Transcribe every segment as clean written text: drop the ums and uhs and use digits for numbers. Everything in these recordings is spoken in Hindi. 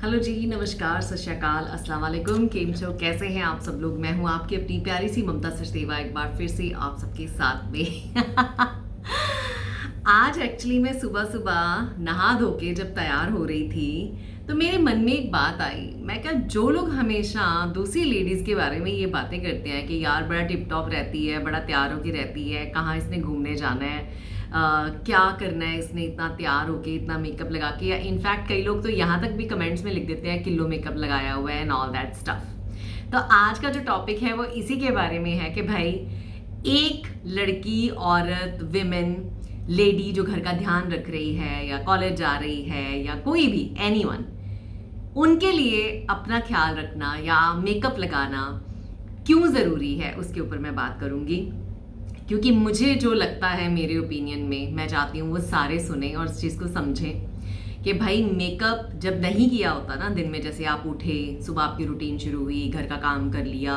हेलो जी, नमस्कार, सत श्री अकाल, अस्सलाम वालेकुम। केम छो, कैसे हैं आप सब लोग। मैं हूं आपकी अपनी प्यारी सी ममता सचदेवा, एक बार फिर से आप सबके साथ में। आज एक्चुअली मैं सुबह सुबह नहा धो के जब तैयार हो रही थी तो मेरे मन में एक बात आई। मैं क्या, जो लोग हमेशा दूसरी लेडीज़ के बारे में ये बातें करते हैं कि यार बड़ा टिप टॉप रहती है, बड़ा तैयार होके रहती है, कहाँ इसने घूमने जाना है, क्या करना है इसने इतना तैयार होके, इतना मेकअप लगा के, या इनफैक्ट कई लोग तो यहाँ तक भी कमेंट्स में लिख देते हैं किलो मेकअप लगाया हुआ है एंड ऑल दैट स्टफ। तो आज का जो टॉपिक है वो इसी के बारे में है कि भाई, एक लड़की, औरत, विमेन, लेडी जो घर का ध्यान रख रही है या कॉलेज जा रही है या कोई भी एनीवन, उनके लिए अपना ख्याल रखना या मेकअप लगाना क्यों ज़रूरी है, उसके ऊपर मैं बात करूँगी। क्योंकि मुझे जो लगता है, मेरे ओपिनियन में, मैं चाहती हूँ वो सारे सुने और इस चीज़ को समझें कि भाई मेकअप जब नहीं किया होता ना दिन में, जैसे आप उठे, सुबह आपकी रूटीन शुरू हुई, घर का काम कर लिया,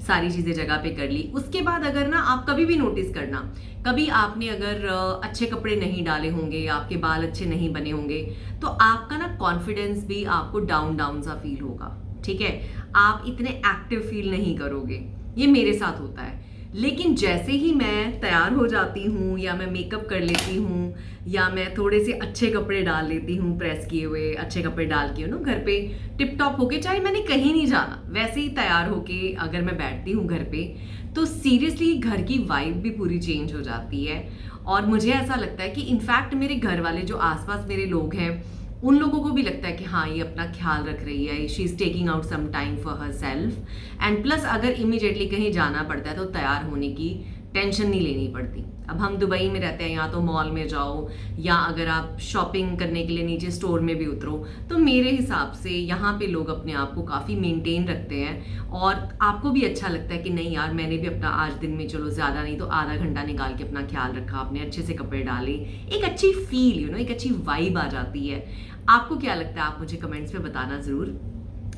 सारी चीज़ें जगह पे कर ली, उसके बाद अगर ना आप कभी भी नोटिस करना, कभी आपने अगर अच्छे कपड़े नहीं डाले होंगे, आपके बाल अच्छे नहीं बने होंगे, तो आपका ना कॉन्फिडेंस भी आपको डाउन डाउन सा फील होगा। ठीक है, आप इतने एक्टिव फील नहीं करोगे। ये मेरे साथ होता है। लेकिन जैसे ही मैं तैयार हो जाती हूँ या मैं मेकअप कर लेती हूँ या मैं थोड़े से अच्छे कपड़े डाल लेती हूँ, प्रेस किए हुए अच्छे कपड़े डाल के ना घर पे टिप टॉप होके, चाहे मैंने कहीं नहीं जाना, वैसे ही तैयार होके अगर मैं बैठती हूँ घर पे, तो सीरियसली घर की वाइब भी पूरी चेंज हो जाती है। और मुझे ऐसा लगता है कि इनफैक्ट मेरे घर वाले, जो आसपास मेरे लोग हैं, उन लोगों को भी लगता है कि हाँ, ये अपना ख्याल रख रही है, she is taking out some time for herself. And plus अगर इमीडिएटली कहीं जाना पड़ता है तो तैयार होने की टेंशन नहीं लेनी पड़ती। अब हम दुबई में रहते हैं, यहाँ तो मॉल में जाओ या अगर आप शॉपिंग करने के लिए नीचे स्टोर में भी उतरो, तो मेरे हिसाब से यहाँ पे लोग अपने आप को काफ़ी मेंटेन रखते हैं और आपको भी अच्छा लगता है कि नहीं यार, मैंने भी अपना आज दिन में, चलो ज़्यादा नहीं तो आधा घंटा निकाल के अपना ख्याल रखा, अपने अच्छे से कपड़े डाले, एक अच्छी फील, एक अच्छी वाइब आ जाती है। आपको क्या लगता है, आप मुझे कमेंट्स में बताना ज़रूर।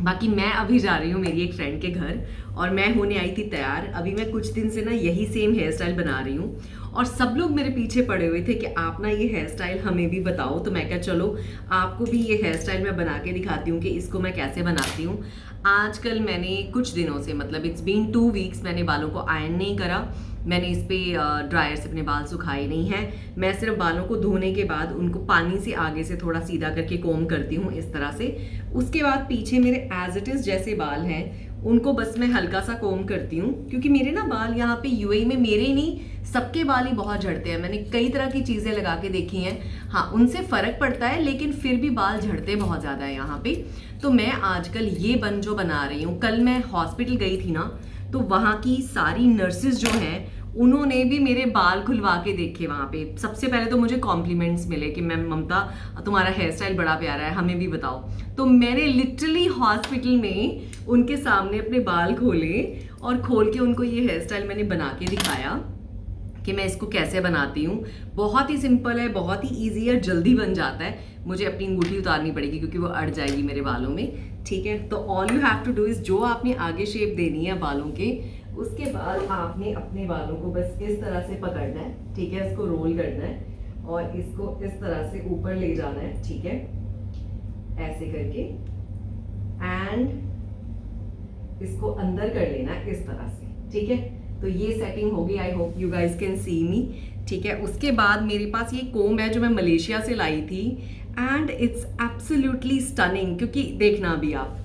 बाकी मैं अभी जा रही हूँ मेरी एक फ्रेंड के घर और मैं होने आई थी तैयार। अभी मैं कुछ दिन से ना यही सेम हेयर स्टाइल बना रही हूँ और सब लोग मेरे पीछे पड़े हुए थे कि आप ना ये हेयर स्टाइल हमें भी बताओ। तो मैं क्या, चलो आपको भी ये हेयर स्टाइल मैं बना के दिखाती हूँ कि इसको मैं कैसे बनाती हूँ। आजकल मैंने कुछ दिनों से, मतलब इट्स बीन 2 वीक्स, मैंने बालों को आयरन नहीं करा, मैंने इस पर ड्रायर से अपने बाल सुखाए नहीं हैं। मैं सिर्फ बालों को धोने के बाद उनको पानी से आगे से थोड़ा सीधा करके कोम करती हूँ इस तरह से। उसके बाद पीछे मेरे एज इट इज़ जैसे बाल हैं उनको बस मैं हल्का सा कोम करती हूँ, क्योंकि मेरे ना बाल यहाँ पे यूएई में, मेरे ही नहीं सबके बाल ही बहुत झड़ते हैं। मैंने कई तरह की चीज़ें लगा के देखी हैं, हाँ उनसे फ़र्क पड़ता है, लेकिन फिर भी बाल झड़ते बहुत ज़्यादा है यहाँ पे। तो मैं आजकल ये बन जो बना रही हूँ, कल मैं हॉस्पिटल गई थी ना, तो वहाँ की सारी नर्सेज जो हैं उन्होंने भी मेरे बाल खुलवा के देखे वहाँ पे। सबसे पहले तो मुझे कॉम्प्लीमेंट्स मिले कि मैम ममता, तुम्हारा हेयर स्टाइल बड़ा प्यारा है, हमें भी बताओ। तो मैंने लिटरली हॉस्पिटल में उनके सामने अपने बाल खोले और खोल के उनको ये हेयर स्टाइल मैंने बना के दिखाया कि मैं इसको कैसे बनाती हूँ। बहुत ही सिंपल है, बहुत ही ईजी है, जल्दी बन जाता है। मुझे अपनी अंगूठी उतारनी पड़ेगी क्योंकि वो अड़ जाएगी मेरे बालों में। ठीक है, तो all you have to do is, जो आपने आगे शेप देनी है बालों के, उसके बाद आपने अपने बालों को बस इस तरह से पकड़ना है। ठीक है, इसको रोल करना है और इसको इस तरह से ऊपर ले जाना है। ठीक है, ऐसे करके एंड इसको अंदर कर लेना है इस तरह से। ठीक है, तो ये सेटिंग होगी, I hope you guys can see me. ठीक है, उसके बाद मेरे पास ये कोम है जो मैं मलेशिया से लाई थी एंड इट्स एब्सोल्युटली स्टनिंग। क्योंकि देखना अभी आप,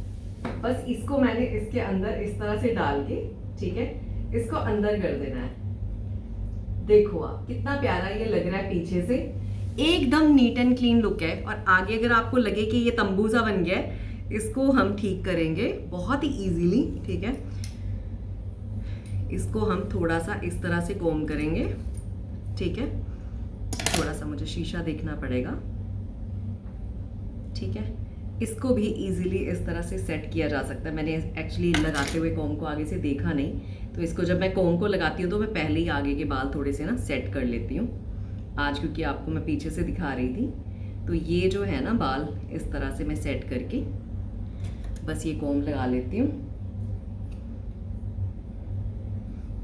बस इसको मैंने इसके अंदर इस तरह से डाल के, ठीक है, इसको अंदर कर देना है। देखो आप कितना प्यारा ये लग रहा है पीछे से, एकदम नीट एंड क्लीन लुक है। और आगे अगर आपको लगे कि ये तंबू सा बन गया है, इसको हम ठीक करेंगे बहुत ही इजीली। ठीक है, इसको हम थोड़ा सा इस तरह से कोम करेंगे। ठीक है, थोड़ा सा मुझे शीशा देखना पड़ेगा। ठीक है, इसको भी इजीली इस तरह से सेट किया जा सकता है। मैंने एक्चुअली लगाते हुए कोम को आगे से देखा नहीं, तो इसको जब मैं कोम को लगाती हूँ तो मैं पहले ही आगे के बाल थोड़े से ना सेट कर लेती हूँ। आज क्योंकि आपको मैं पीछे से दिखा रही थी, तो ये जो है ना बाल, इस तरह से मैं सेट करके बस ये कोम लगा लेती हूँ।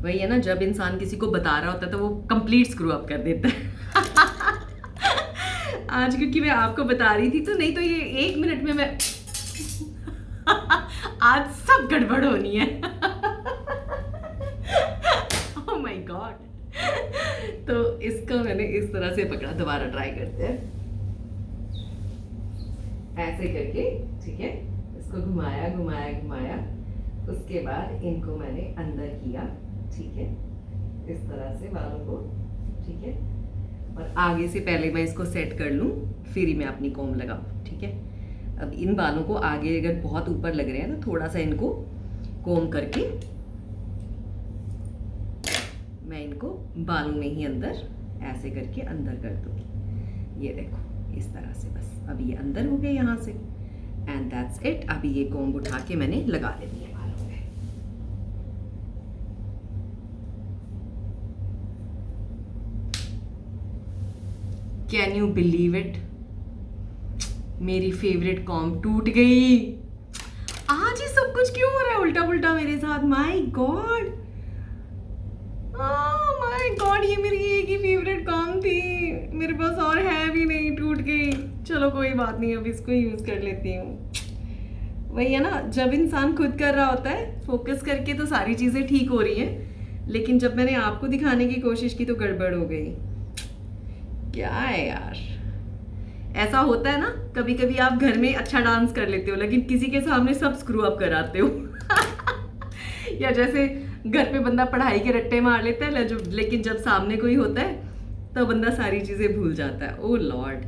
वही है ना, जब इंसान किसी को बता रहा होता है तो वो कंप्लीट स्क्रू अप कर देता है। आज क्योंकि मैं आपको बता रही थी, तो नहीं तो ये 1 मिनट में मैं आज सब गड़बड़ होनी है। Oh my God. तो इसको मैंने इस तरह से पकड़ा, दोबारा ट्राई करते हैं। ऐसे करके, ठीक है, इसको घुमाया घुमाया घुमाया, उसके बाद इनको मैंने अंदर किया, ठीक है, इस तरह से बालों को, ठीक है। और आगे से पहले मैं इसको सेट कर लूँ, फिर ही मैं अपनी कोम लगाऊँ, ठीक है। अब इन बालों को आगे अगर बहुत ऊपर लग रहे हैं तो थोड़ा सा इनको कोम करके मैं इनको बालों में ही अंदर ऐसे करके अंदर कर दूँगी। ये देखो इस तरह से, बस अब ये अंदर हो गए यहाँ से, एंड दैट्स इट। अभी ये कोम उठा के मैंने लगा लेनी है बालों में। कैन यू बिलीव इट, मेरी फेवरेट कॉम टूट गई। आज ये सब कुछ क्यों हो रहा है उल्टा पुल्टा मेरे साथ? माय गॉड, माय गॉड, ये मेरी एक ही फेवरेट कॉम थी, मेरे पास और है भी नहीं, टूट गई। चलो कोई बात नहीं, अब इसको यूज कर लेती हूँ। वही है ना, जब इंसान खुद कर रहा होता है फोकस करके तो सारी चीजें ठीक हो रही हैं, लेकिन जब मैंने आपको दिखाने की कोशिश की तो गड़बड़ हो गई। क्या है यार, ऐसा होता है ना, कभी कभी आप घर में अच्छा डांस कर लेते हो लेकिन किसी के सामने सब स्क्रू अप कराते हो। या जैसे घर पे बंदा पढ़ाई के रट्टे मार लेता है, लेकिन जब सामने कोई होता है तो बंदा सारी चीजें भूल जाता है। ओ लॉर्ड,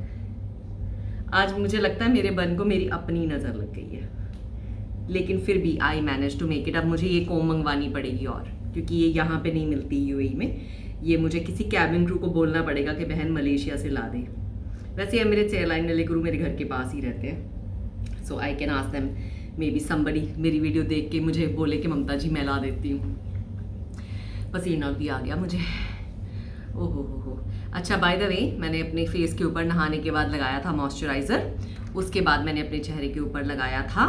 आज मुझे लगता है मेरे बन को मेरी अपनी नजर लग गई है, लेकिन फिर भी I manage to make it. अब मुझे ये कोम मंगवानी पड़ेगी, और क्योंकि ये यहाँ पे नहीं मिलती यूएई में, ये मुझे किसी कैबिन क्रू को बोलना पड़ेगा कि बहन मलेशिया से ला दे। वैसे ये मेरे एयरलाइन वाले गुरु मेरे घर के पास ही रहते हैं, so I can ask them, maybe somebody मेरी वीडियो देख के मुझे बोले कि ममता जी मैं ला देती हूँ। पसीना भी आ गया मुझे, ओहो हो। अच्छा, बाय द वे, मैंने अपने फेस के ऊपर नहाने के बाद लगाया था मॉइस्चराइज़र, उसके बाद मैंने अपने चेहरे के ऊपर लगाया था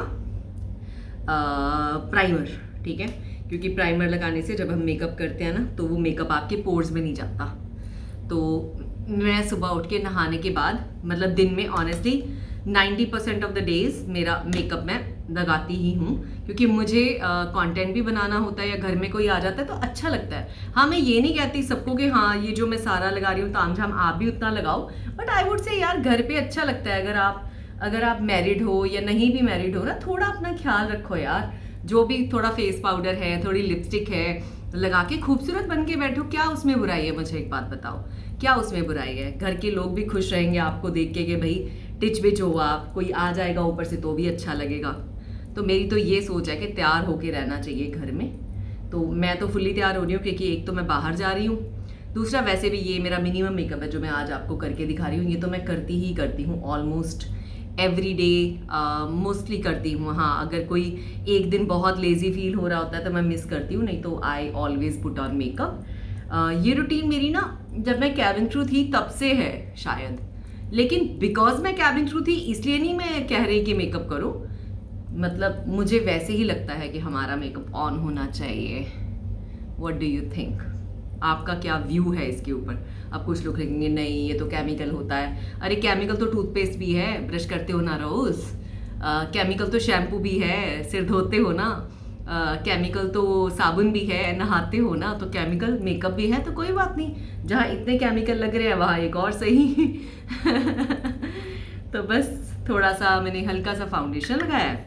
प्राइमर, ठीक है, क्योंकि प्राइमर लगाने से जब हम मेकअप करते हैं ना तो वो मेकअप आपके पोर्स में नहीं जाता। तो मैं सुबह उठ के नहाने के बाद, मतलब दिन में ऑनेस्टली 90% ऑफ द डेज मेरा मेकअप मैं लगाती ही हूँ, क्योंकि मुझे कंटेंट भी बनाना होता है या घर में कोई आ जाता है तो अच्छा लगता है। हाँ, मैं ये नहीं कहती सबको कि हाँ ये जो मैं सारा लगा रही हूँ तामझाम आप भी उतना लगाओ, बट आई वुड से यार घर पे अच्छा लगता है। अगर आप मैरिड हो या नहीं भी मैरिड हो ना, थोड़ा अपना ख्याल रखो यार। जो भी थोड़ा फेस पाउडर है, थोड़ी लिपस्टिक है, लगा के खूबसूरत बन के बैठो, क्या उसमें बुराई है? मुझे एक बात बताओ, क्या उसमें बुराई है? घर के लोग भी खुश रहेंगे आपको देख के कि भाई टिच बिच हो आप, कोई आ जाएगा ऊपर से तो भी अच्छा लगेगा। तो मेरी तो ये सोच है कि तैयार होके रहना चाहिए घर में। तो मैं तो फुल्ली तैयार हो रही हूँ, क्योंकि एक तो मैं बाहर जा रही हूँ, दूसरा वैसे भी ये मेरा मिनिमम मेकअप है जो मैं आज आपको करके दिखा रही हूँ। ये तो मैं करती हूँ ऑलमोस्ट एवरी डे, मोस्टली करती हूँ। हाँ, अगर कोई एक दिन बहुत लेजी फील हो रहा होता है तो मैं मिस करती हूँ, नहीं तो I always put on makeup. ये रूटीन मेरी ना जब मैं कैबिन क्रू थी तब से है शायद, लेकिन बिकॉज मैं कैबिन क्रू थी इसलिए नहीं मैं कह रही कि मेकअप करो, मतलब मुझे वैसे ही लगता है कि हमारा मेकअप ऑन होना चाहिए। What do you think? आपका क्या व्यू है इसके ऊपर? अब कुछ लोग कहेंगे नहीं ये तो केमिकल होता है। अरे केमिकल तो टूथपेस्ट भी है, ब्रश करते हो ना रोज। केमिकल तो शैम्पू भी है, सिर धोते हो ना। केमिकल तो साबुन भी है, नहाते हो ना, तो केमिकल मेकअप भी है। तो कोई बात नहीं, जहाँ इतने केमिकल लग रहे हैं वहाँ एक और सही। तो बस थोड़ा सा मैंने हल्का सा फाउंडेशन लगाया है,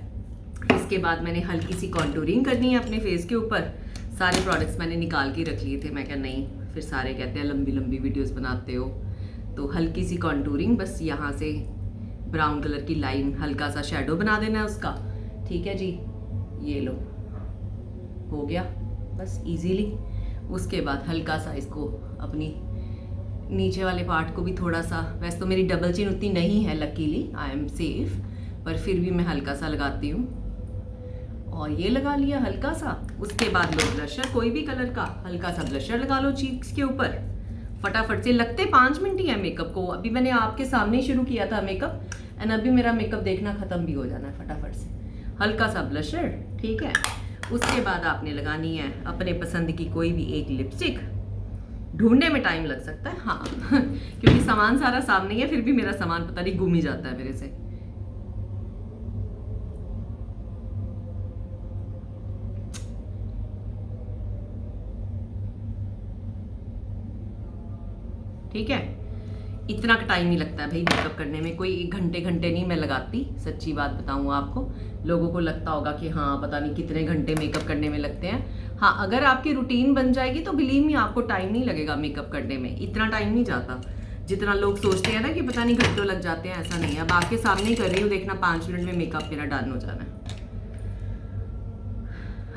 इसके बाद मैंने हल्की सी कॉन्टूरिंग करनी है अपने फेस के ऊपर। सारे प्रोडक्ट्स मैंने निकाल के रख लिए थे, मैं क्या नहीं, फिर सारे कहते हैं लंबी लंबी वीडियोस बनाते हो। तो हल्की सी कॉन्टूरिंग, बस यहाँ से ब्राउन कलर की लाइन, हल्का सा शेडो बना देना है उसका। ठीक है जी, ये लो हो गया बस इजीली। उसके बाद हल्का सा इसको अपनी नीचे वाले पार्ट को भी थोड़ा सा, वैसे तो मेरी डबल चिन उतनी नहीं है, लकीली आई एम सेफ, पर फिर भी मैं हल्का सा लगाती हूँ। और ये लगा लिया हल्का सा। उसके बाद लो ब्लशर, कोई भी कलर का हल्का सा ब्लशर लगा लो चीक्स के ऊपर, फटाफट से। लगते 5 मिनट ही है मेकअप को। अभी मैंने आपके सामने शुरू किया था मेकअप, एंड अभी मेरा मेकअप देखना खत्म भी हो जाना है फटाफट से। हल्का सा ब्लशर, ठीक है। उसके बाद आपने लगानी है अपने पसंद की कोई भी एक लिपस्टिक। ढूंढने में टाइम लग सकता है हाँ, क्योंकि सामान सारा सामने है, फिर भी मेरा सामान पता नहीं गुम ही जाता है मेरे से। ठीक है, इतना टाइम ही लगता है भाई मेकअप करने में, कोई 1 घंटे नहीं मैं लगाती, सच्ची बात बताऊँ आपको। लोगों को लगता होगा कि हाँ पता नहीं कितने घंटे मेकअप करने में लगते हैं। हाँ, अगर आपकी रूटीन बन जाएगी तो बिलीव मी आपको टाइम नहीं लगेगा मेकअप करने में, इतना टाइम नहीं जाता जितना लोग सोचते हैं ना कि पता नहीं घंटों लग जाते हैं, ऐसा नहीं है। अब आपके सामने ही कर रही हूँ, देखना 5 मिनट में मेकअप मेरा डन हो जाना है।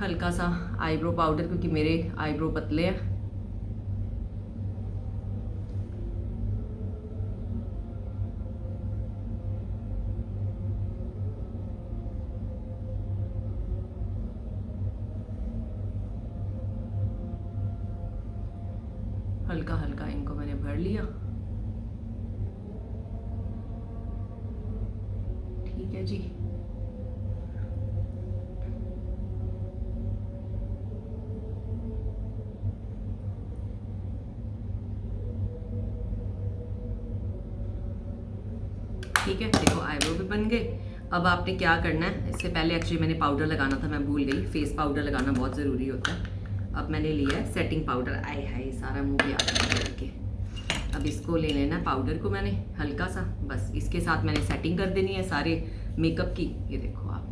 हल्का सा आईब्रो पाउडर, क्योंकि मेरे आईब्रो पतले हैं। हल्का हल्का इनको मैंने भर लिया। ठीक है जी, ठीक है। देखो आईब्रो भी बन गए। अब आपने क्या करना है, इससे पहले एक्चुअली मैंने पाउडर लगाना था, मैं भूल गई। फेस पाउडर लगाना बहुत ज़रूरी होता है। अब मैंने लिया है सेटिंग पाउडर। आए हाय, सारा मुंह भी आ गया करके। अब इसको ले लेना पाउडर को मैंने हल्का सा, बस इसके साथ मैंने सेटिंग कर देनी है सारे मेकअप की। ये देखो आप,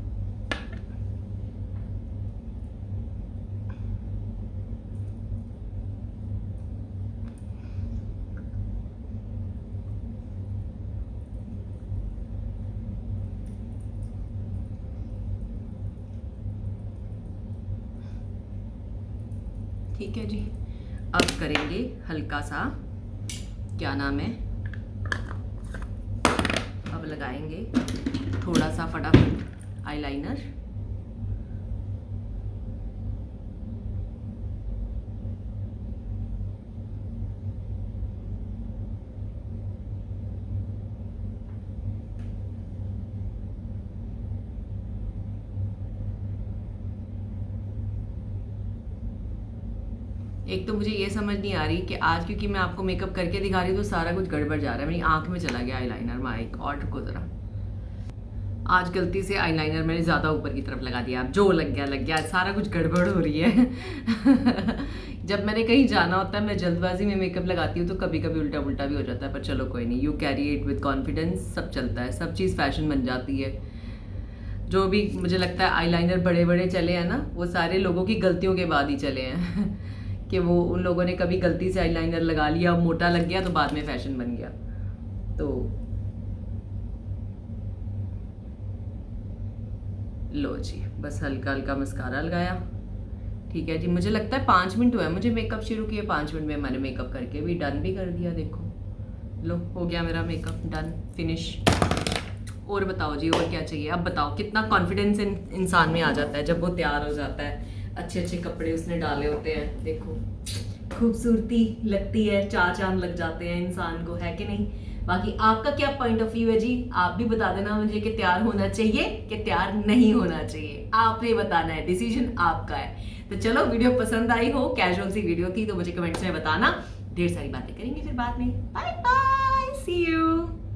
ठीक है जी। अब करेंगे हल्का सा, क्या नाम है, अब लगाएंगे थोड़ा सा फटाफट आईलाइनर। एक तो मुझे ये समझ नहीं आ रही कि आज क्योंकि मैं आपको मेकअप करके दिखा रही हूँ तो सारा कुछ गड़बड़ जा रहा है, मेरी आंख में चला गया आईलाइनर। माय गॉड, रुको जरा, आज गलती से आईलाइनर मैंने ज़्यादा ऊपर की तरफ लगा दिया। अब जो लग गया, सारा कुछ गड़बड़ हो रही है। जब मैंने कहीं जाना होता है, मैं जल्दबाजी में मेकअप लगाती हूँ तो कभी कभी उल्टा पुल्टा भी हो जाता है, पर चलो कोई नहीं, you carry it with confidence. सब चलता है, सब चीज़ फैशन बन जाती है। जो भी मुझे लगता है आईलाइनर बड़े बड़े चले हैं ना, वो सारे लोगों की गलतियों के बाद ही चले हैं। कि वो उन लोगों ने कभी गलती से आईलाइनर लगा लिया, मोटा लग गया तो बाद में फैशन बन गया। तो लो जी, बस हल्का हल्का मस्कारा लगाया। ठीक है जी, मुझे लगता है 5 मिनट हुआ है मुझे मेकअप शुरू किए, 5 मिनट में मैंने मेकअप करके भी डन भी कर दिया। देखो लो, हो गया मेरा मेकअप डन, फिनिश। और बताओ जी, और क्या चाहिए? अब बताओ, कितना कॉन्फिडेंस इंसान में आ जाता है जब वो तैयार हो जाता है, अच्छे अच्छे कपड़े उसने डाले होते हैं। देखो खूबसूरती लगती है, 4 चांद लग जाते हैं इंसान को, है कि नहीं? बाकी आपका क्या पॉइंट ऑफ व्यू है जी? आप भी बता देना मुझे कि तैयार होना चाहिए कि तैयार नहीं होना चाहिए, आपने बताना है, डिसीजन आपका है। तो चलो, वीडियो पसंद आई हो, कैजुअल सी वीडियो थी, तो मुझे कमेंट्स में बताना। ढेर सारी बातें करेंगे फिर बाद में। Bye bye, see you.